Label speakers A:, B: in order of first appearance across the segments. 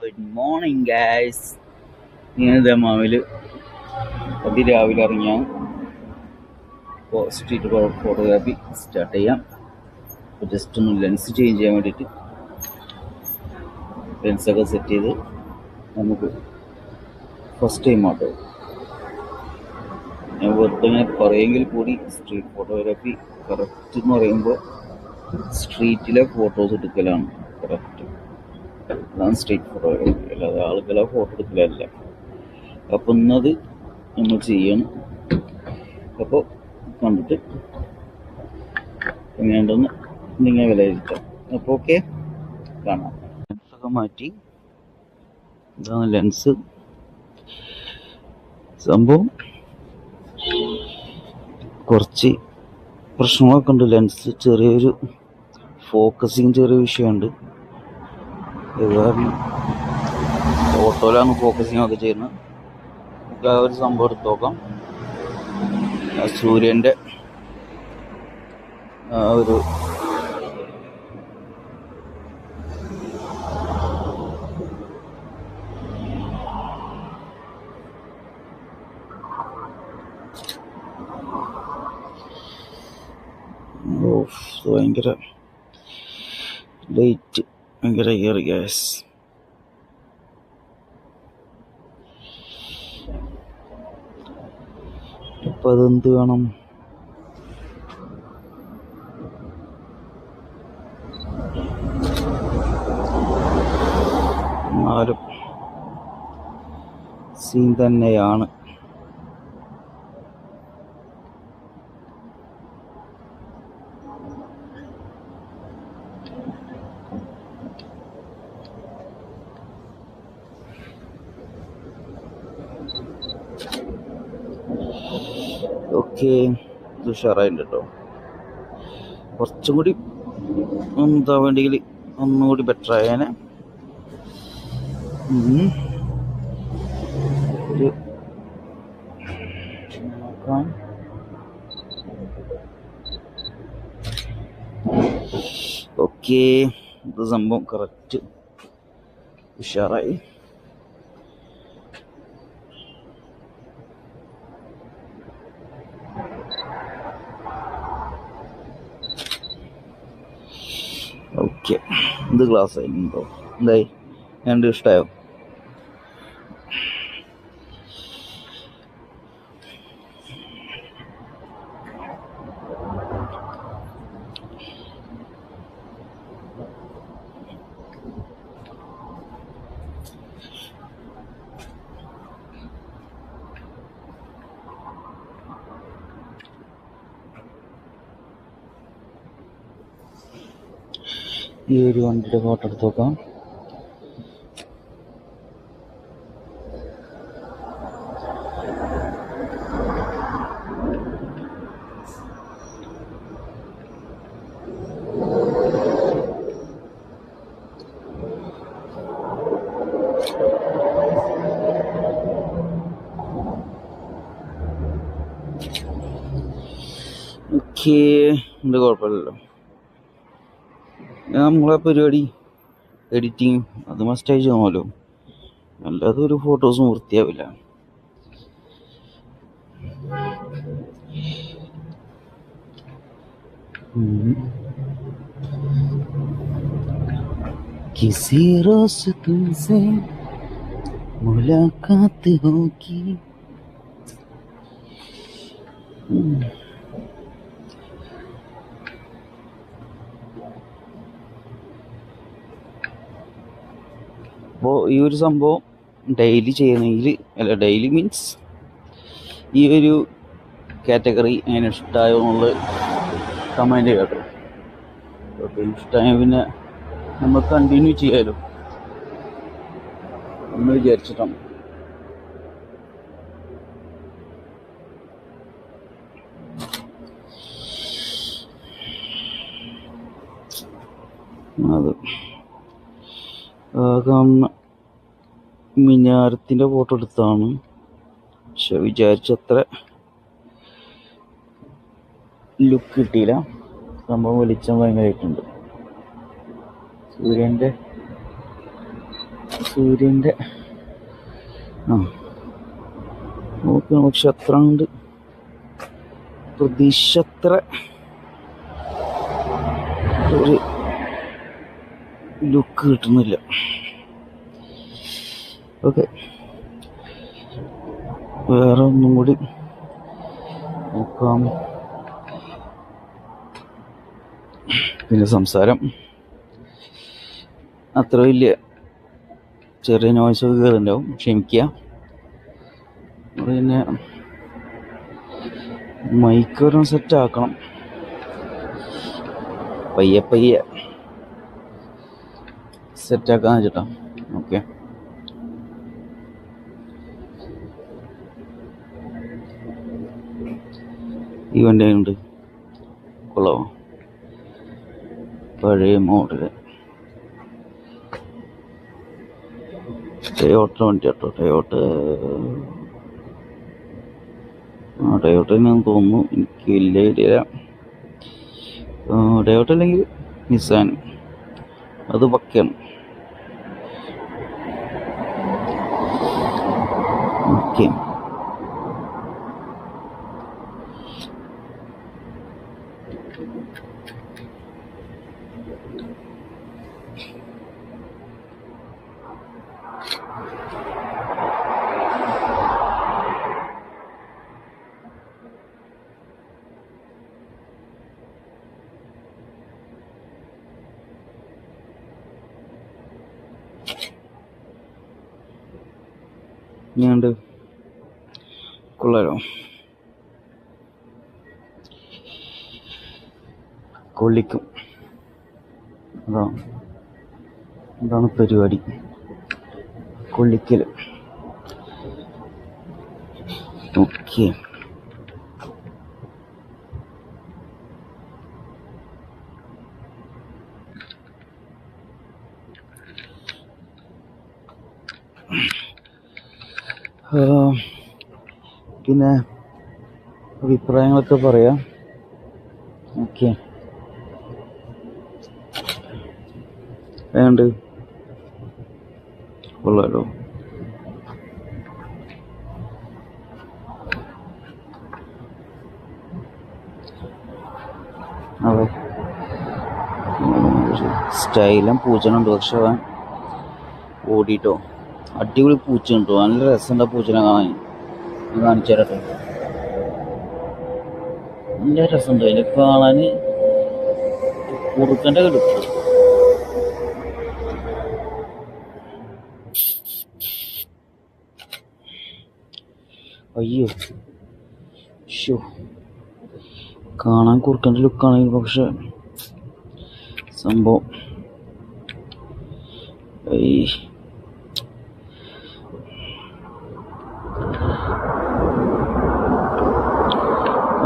A: Good morning guys. ഇങ്ങനത്തെ മാവില് അതിരാവിലെ ഇറങ്ങിയാൽ സ്ട്രീറ്റ് ഫോട്ടോഗ്രാഫി സ്റ്റാർട്ട് ചെയ്യാം. ജസ്റ്റ് ഒന്ന് ലെൻസ് ചേഞ്ച് ചെയ്യാൻ വേണ്ടിയിട്ട് ലെൻസൊക്കെ സെറ്റ് ചെയ്ത് നമുക്ക് ഫസ്റ്റ് ടൈം ആട്ടോ. ഞാൻ വെറുതെ ഇങ്ങനെ പറയുമെങ്കിൽ കൂടി സ്ട്രീറ്റ് ഫോട്ടോഗ്രാഫി കറക്റ്റ് എന്ന് പറയുമ്പോൾ സ്ട്രീറ്റിലെ ഫോട്ടോസ് എടുക്കലാണ് കറക്റ്റ്. അതാണ് സ്ട്രീറ്റ് ഫോട്ടോഗ്രാഫി, അല്ലാതെ ആളുകളെ ഫോട്ടോ എടുക്കലല്ല. അപ്പം ഇന്നത് നമ്മൾ ചെയ്യണം. അപ്പോൾ കണ്ടിട്ട് എങ്ങനെയുണ്ടെന്ന് നിങ്ങൾ വിലയിരുത്താം. അപ്പോൾ ഓക്കെ, കാണാം. ലെൻസൊക്കെ മാറ്റി, ഇതാണ് ലെൻസ്. സംഭവം കുറച്ച് പ്രശ്നങ്ങളൊക്കെ ഉണ്ട്. ലെൻസ് ചെറിയൊരു ഫോക്കസിങ് ചെറിയ വിഷയമുണ്ട്. കാരണം ഓട്ടോയിലാണ് ഫോക്കസിങ് ഒക്കെ ചെയ്യുന്നത്. നമുക്ക് ആ ഒരു സംഭവം എടുത്ത് നോക്കാം. സൂര്യൻ്റെ ഒരു ഭയങ്കര ലൈറ്റ്, ഭയങ്കര കയറി ഗ്യാസ്. അപ്പം അതെന്ത് വേണം? എന്നാലും സീൻ തന്നെയാണ്. ഓക്കെ, ഇത് ഉഷാറായിട്ടുണ്ട് കേട്ടോ. കുറച്ചും കൂടി എന്താ വേണ്ടെങ്കിൽ ഒന്നുകൂടി ബെറ്റർ ആയേനെ. ഒരു നോക്കാം. ഓക്കെ, ഇത് സംഭവം കറക്റ്റ് ഉഷാറായി. ഓക്കെ, ഇത് ക്ലാസ് ആയിട്ടുണ്ടോ? എന്തായി, രണ്ട് ഇഷ്ടമായോ? ഈ ഒരു വണ്ടിയുടെ ഫോട്ടോ എടുത്ത് നോക്കാം. ഓക്കെ, ഇത് കുഴപ്പമില്ലല്ലോ. നമ്മളെ പരിപാടി എഡിറ്റിങ് അത് മസ്റ്റായി ചെയ്യണമല്ലോ, അല്ലാതെ ഒരു ഫോട്ടോസും വൃത്തിയാവില്ല. किसी रोज तुमसे मुलाकात होगी. അപ്പോൾ ഈ ഒരു സംഭവം ഡെയിലി ചെയ്യണമെങ്കിൽ, അല്ല ഡെയിലി മീൻസ് ഈ ഒരു കാറ്റഗറി അങ്ങനെ ഇഷ്ടമായോ എന്നുള്ളത് കമൻറ്റ് ചെയ്യാട്ടോ. ഓക്കെ, ഇഷ്ടമായ പിന്നെ നമ്മൾ കണ്ടിന്യൂ ചെയ്യാമല്ലോ എന്ന് വിചാരിച്ചിട്ടാണ്. അത് കാണുന്ന മിനാരത്തിൻ്റെ ഫോട്ടോ എടുത്താണ്, പക്ഷെ വിചാരിച്ചത്ര ലുക്ക് കിട്ടിയില്ല. സംഭവം വെളിച്ചം ഭയങ്കരമായിട്ടുണ്ട്. സൂര്യൻ്റെ സൂര്യൻ്റെ നോക്കണം, പക്ഷെ അത്ര കൊണ്ട് പ്രതീക്ഷ അത്ര ഒരു ലുക്ക് കിട്ടുന്നില്ല. ഓക്കെ, വേറെ ഒന്നും കൂടി നോക്കാം. പിന്നെ സംസാരം അത്ര വലിയ ചെറിയ നോയ്സ് ഒക്കെ കയറുന്നുണ്ടാവും, ക്ഷമിക്കുക. പിന്നെ മൈക്ക് ഒരെണ്ണം സെറ്റ് ആക്കണം, പയ്യെ പയ്യെ സെറ്റാക്കാന്ന് വെച്ചിട്ടാ. ഓക്കെ, ഈ വണ്ടി ഉണ്ട്, കൊള്ളാമോ? പഴയ മോഡല് ടൊയോട്ട വണ്ടി കേട്ടോ. ടൊയോട്ട തന്നെയാണെന്ന് തോന്നുന്നു, എനിക്ക് വലിയ ഐഡിയ. ടൊയോട്ട അല്ലെങ്കിൽ നിസാൻ, അത് പക്കയാണ്. ഓക്കെ, ഞാനുണ്ട്, കൊള്ളാലോ? കൊള്ളിക്കും. അതാണ് പരിപാടി, കൊള്ളിക്കൽ. ഓക്കെ, പിന്നെ അഭിപ്രായങ്ങളൊക്കെ പറയാം. ഓക്കെ, വേണ്ട, കൊള്ളാലോ? അതെ, സ്റ്റൈലും പൂച്ചനുണ്ട്, പക്ഷെ അവൻ ഓടിട്ടോ. അടിപൊളി പൂച്ചയുണ്ടോ, നല്ല രസമുണ്ട് പൂച്ചനെ കാണാൻ. കാണിച്ചു തരട്ടെ, നല്ല രസമുണ്ട് അതിനെ കാണാൻ. കുറുക്കൻ്റെ കിടക്കും. അയ്യോ, ഷോ, കാണാൻ കുറുക്കൻ്റെ ലുക്കാണെങ്കിൽ, പക്ഷെ സംഭവം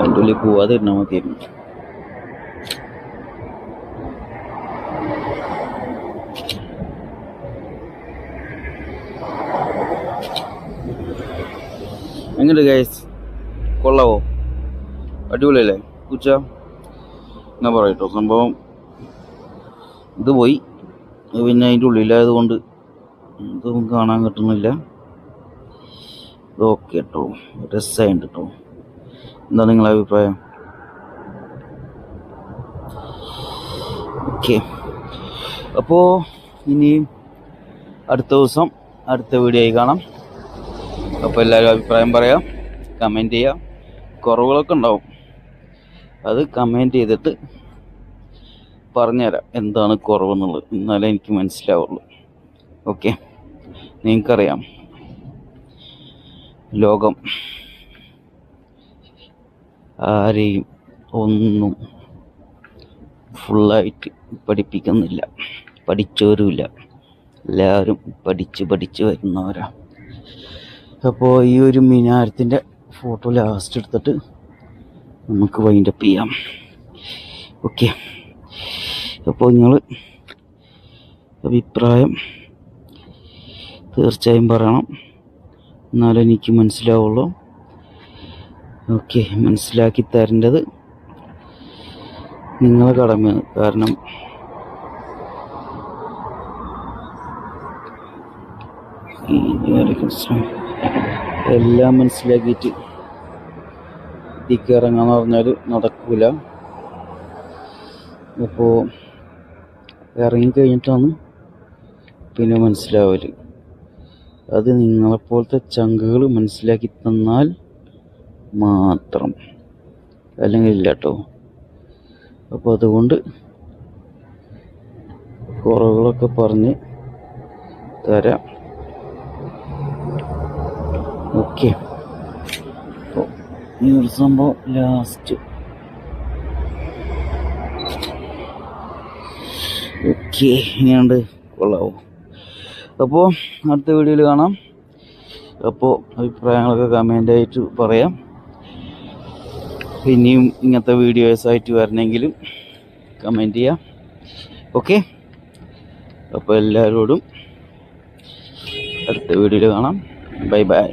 A: അതിൻ്റെ ഉള്ളിൽ പോവാതിരുന്നാൽ മതിയായിരുന്നു. എങ്ങനെയുണ്ട് ഗൈസ്, കൊള്ളാവോ? അടിപൊളിയല്ലേ പൂച്ച? എന്നാ പറയട്ടോ, സംഭവം ഇത് പോയി, പിന്നെ അതിൻ്റെ ഉള്ളിലായത് കൊണ്ട് ഇതൊന്നും കാണാൻ കിട്ടുന്നില്ല. ഓക്കെ കേട്ടോ, രസമായിട്ട് കേട്ടോ. എന്താ നിങ്ങളുടെ അഭിപ്രായം? ഓക്കെ, അപ്പോൾ ഇനി അടുത്ത ദിവസം അടുത്ത വീഡിയോ ആയി കാണാം. അപ്പോൾ എല്ലാവരും അഭിപ്രായം പറയാം, കമൻറ്റ് ചെയ്യാം. കുറവുകളൊക്കെ ഉണ്ടാവും, അത് കമൻറ്റ് ചെയ്തിട്ട് പറഞ്ഞുതരാം എന്താണ് കുറവെന്നുള്ളത്, എന്നാലേ എനിക്ക് മനസ്സിലാവുള്ളൂ. ഓക്കെ, നിങ്ങൾക്കറിയാം ലോകം ആരെയും ഒന്നും ഫുള്ളായിട്ട് പഠിപ്പിക്കുന്നില്ല, പഠിച്ചവരുമില്ല, എല്ലാവരും പഠിച്ച് വരുന്നവരാ. അപ്പോൾ ഈ ഒരു മിനാരത്തിൻ്റെ ഫോട്ടോ ലാസ്റ്റ് എടുത്തിട്ട് നമുക്ക് വൈൻഡപ്പ് ചെയ്യാം. ഓക്കെ, അപ്പോൾ നിങ്ങൾ അഭിപ്രായം തീർച്ചയായും പറയണം, എന്നാലേ എനിക്ക് മനസ്സിലാവുള്ളൂ. ഓക്കെ, മനസ്സിലാക്കി തരേണ്ടത് നിങ്ങളെ കടമയാണ്. കാരണം എല്ലാം മനസ്സിലാക്കിയിട്ട് ഇതിക്ക് ഇറങ്ങാന്ന് പറഞ്ഞാൽ നടക്കൂല. അപ്പോൾ ഇറങ്ങിക്കഴിഞ്ഞിട്ടാണ് പിന്നെ മനസ്സിലാവല്. അത് നിങ്ങളെപ്പോലത്തെ ചങ്കുകൾ മനസ്സിലാക്കി തന്നാൽ മാത്രം, അല്ലെങ്കിൽ ഇല്ല കേട്ടോ. അപ്പോൾ അതുകൊണ്ട് കുറവുകളൊക്കെ പറഞ്ഞ് തരാം. ഓക്കെ. അപ്പോൾ ഈ ഒരു സംഭവം ലാസ്റ്റ്. ഓക്കെ, ഇനിയുണ്ട് കൊള്ളാവും. അപ്പോൾ അടുത്ത വീഡിയോയിൽ കാണാം. അപ്പോൾ അഭിപ്രായങ്ങളൊക്കെ കമൻ്റായിട്ട് പറയാം. ഇനിയും ഇങ്ങനത്തെ വീഡിയോസായിട്ട് വരണമെങ്കിലും കമൻറ്റ് ചെയ്യാം. ഓക്കെ, അപ്പോൾ എല്ലാവരോടും അടുത്ത വീഡിയോയിൽ കാണാം. Bye bye.